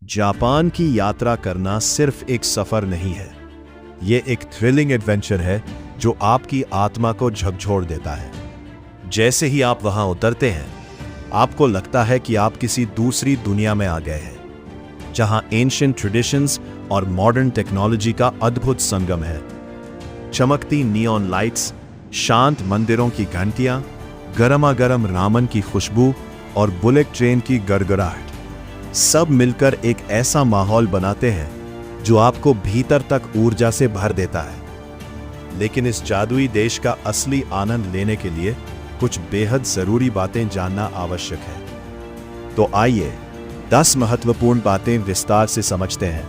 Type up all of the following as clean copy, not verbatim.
Japan की यात्रा करना सिर्फ एक सफर नहीं है, ये एक थ्रिलिंग एडवेंचर है जो आपकी आत्मा को झकझोर देता है। जैसे ही आप वहां उतरते हैं, आपको लगता है कि आप किसी दूसरी दुनिया में आ गए हैं, जहां एंशिएंट ट्रेडिशंस और मॉडर्न टेक्नोलॉजी का अद्भुत संगम है। चमकती नियॉन लाइट्स, शांत मंदिरों की घंटियां, गरमागरम रामन की खुशबू और बुलेट ट्रेन की गड़गड़ाहट सब मिलकर एक ऐसा माहौल बनाते हैं जो आपको भीतर तक ऊर्जा से भर देता है। लेकिन इस जादुई देश का असली आनंद लेने के लिए कुछ बेहद जरूरी बातें जानना आवश्यक है। तो आइए 10 महत्वपूर्ण बातें विस्तार से समझते हैं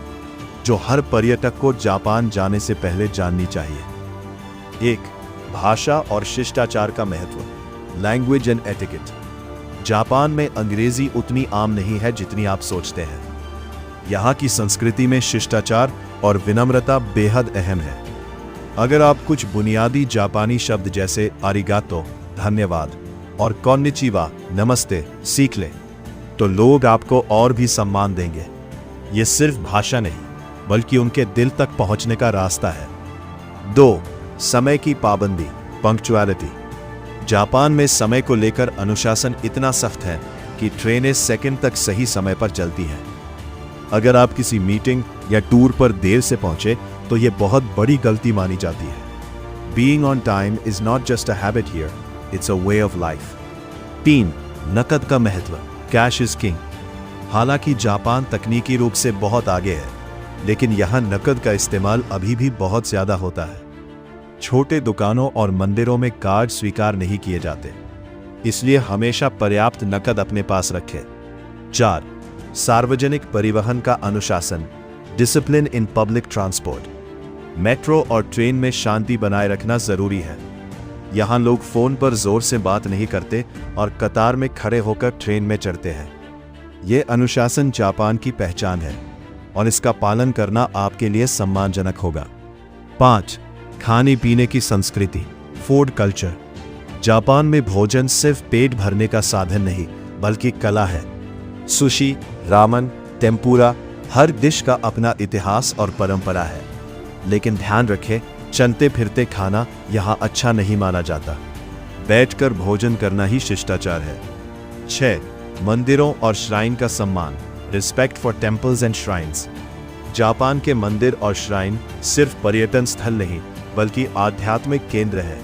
जो हर पर्यटक को जापान जाने से पहले जाननी चाहिए। 1. भाषा और शिष्टाचार का महत्व, लैंग्वेज एंड एटिकेट। जापान में अंग्रेजी उतनी आम नहीं है जितनी आप सोचते हैं। यहाँ की संस्कृति में शिष्टाचार और विनम्रता बेहद अहम है। अगर आप कुछ बुनियादी जापानी शब्द जैसे आरिगातो धन्यवाद और कोन्निचिवा नमस्ते सीख लें, तो लोग आपको और भी सम्मान देंगे। ये सिर्फ भाषा नहीं, बल्कि उनके दिल तक पहुंचने का रास्ता है। 2. समय की पाबंदी, पंक्चुअलिटी। जापान में समय को लेकर अनुशासन इतना सख्त है कि ट्रेनें सेकंड तक सही समय पर चलती हैं। अगर आप किसी मीटिंग या टूर पर देर से पहुंचे तो यह बहुत बड़ी गलती मानी जाती है। Being on time is not just a habit here, it's a way of life. 3. नकद का महत्व, कैश इज किंग। हालांकि जापान तकनीकी रूप से बहुत आगे है, लेकिन यहां नकद का इस्तेमाल अभी भी बहुत ज्यादा होता है। छोटे दुकानों और मंदिरों में कार्ड स्वीकार नहीं किए जाते, इसलिए हमेशा पर्याप्त नकद अपने पास रखें। 4. सार्वजनिक परिवहन का अनुशासन, discipline in public transport. Metro और ट्रेन में शांति बनाए रखना जरूरी है। यहां लोग फोन पर जोर से बात नहीं करते और कतार में खड़े होकर ट्रेन में चढ़ते हैं। यह अनुशासन जापान की पहचान है और इसका पालन करना आपके लिए सम्मानजनक होगा। 5. खाने पीने की संस्कृति, फूड कल्चर। जापान में भोजन सिर्फ पेट भरने का साधन नहीं, बल्कि कला है। सुशी, रामन, टेम्पुरा, हर डिश का अपना इतिहास और परंपरा है। लेकिन ध्यान रखें, चलते फिरते खाना यहाँ अच्छा नहीं माना जाता। बैठकर भोजन करना ही शिष्टाचार है। 6. मंदिरों और श्राइन का सम्मान, respect for temples and shrines. Japan के मंदिर और श्राइन सिर्फ पर्यटन स्थल नहीं, बल्कि आध्यात्मिक केंद्र है।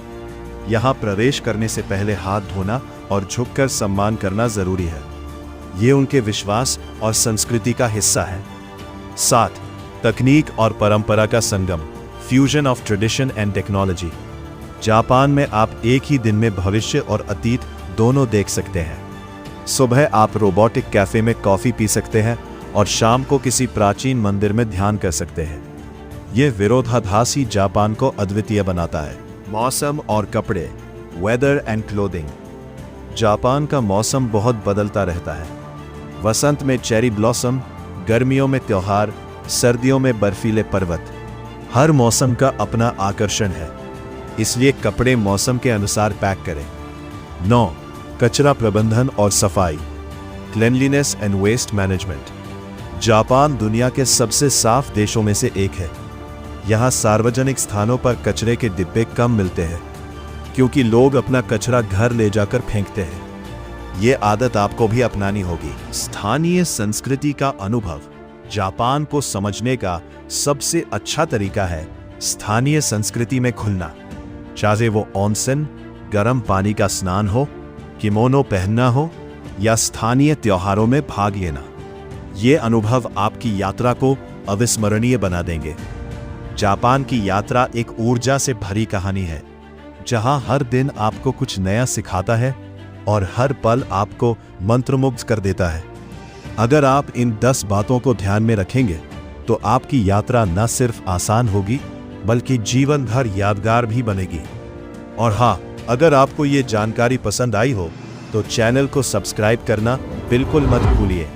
यहाँ प्रवेश करने से पहले हाथ धोना और झुककर सम्मान करना जरूरी है। ये उनके विश्वास और संस्कृति का हिस्सा है। 7. तकनीक और परंपरा का संगम, fusion of tradition and technology. Japan में आप एक ही दिन में भविष्य और अतीत दोनों देख सकते हैं। सुबह आप रोबोटिक कैफे में कॉफी पी सकते हैं और शाम को किसी प्राचीन मंदिर में ध्यान कर सकते हैं। यह विरोधाभास ही जापान को अद्वितीय बनाता है। मौसम और कपड़े, वेदर एंड क्लोथिंग। जापान का मौसम बहुत बदलता रहता है। वसंत में चेरी ब्लॉसम, गर्मियों में त्योहार, सर्दियों में बर्फीले पर्वत। हर मौसम का अपना आकर्षण है, इसलिए कपड़े मौसम के अनुसार पैक करें। 9. कचरा प्रबंधन और सफाई, cleanliness and waste management. Japan दुनिया के सबसे साफ देशों में से एक है। यहाँ सार्वजनिक स्थानों पर कचरे के डिब्बे कम मिलते हैं, क्योंकि लोग अपना कचरा घर ले जाकर फेंकते हैं। ये आदत आपको भी अपनानी होगी। स्थानीय संस्कृति का अनुभव, जापान को समझने का सबसे अच्छा तरीका है स्थानीय संस्कृति में खुलना। चाहे वो ऑनसेन, गर्म पानी का स्नान हो, किमोनो पहनना हो या स्थानीय त्योहारों में भाग लेना, ये अनुभव आपकी यात्रा को अविस्मरणीय बना देंगे। जापान की यात्रा एक ऊर्जा से भरी कहानी है, जहां हर दिन आपको कुछ नया सिखाता है और हर पल आपको मंत्रमुग्ध कर देता है। अगर आप इन 10 बातों को ध्यान में रखेंगे, तो आपकी यात्रा न सिर्फ आसान होगी, बल्कि जीवन भर यादगार भी बनेगी। और हाँ, अगर आपको ये जानकारी पसंद आई हो, तो चैनल को सब्सक्राइब करना बिल्कुल मत भूलिए,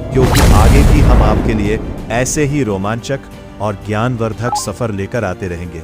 क्योंकि आगे भी हम आपके लिए ऐसे ही रोमांचक और ज्ञानवर्धक सफर लेकर आते रहेंगे।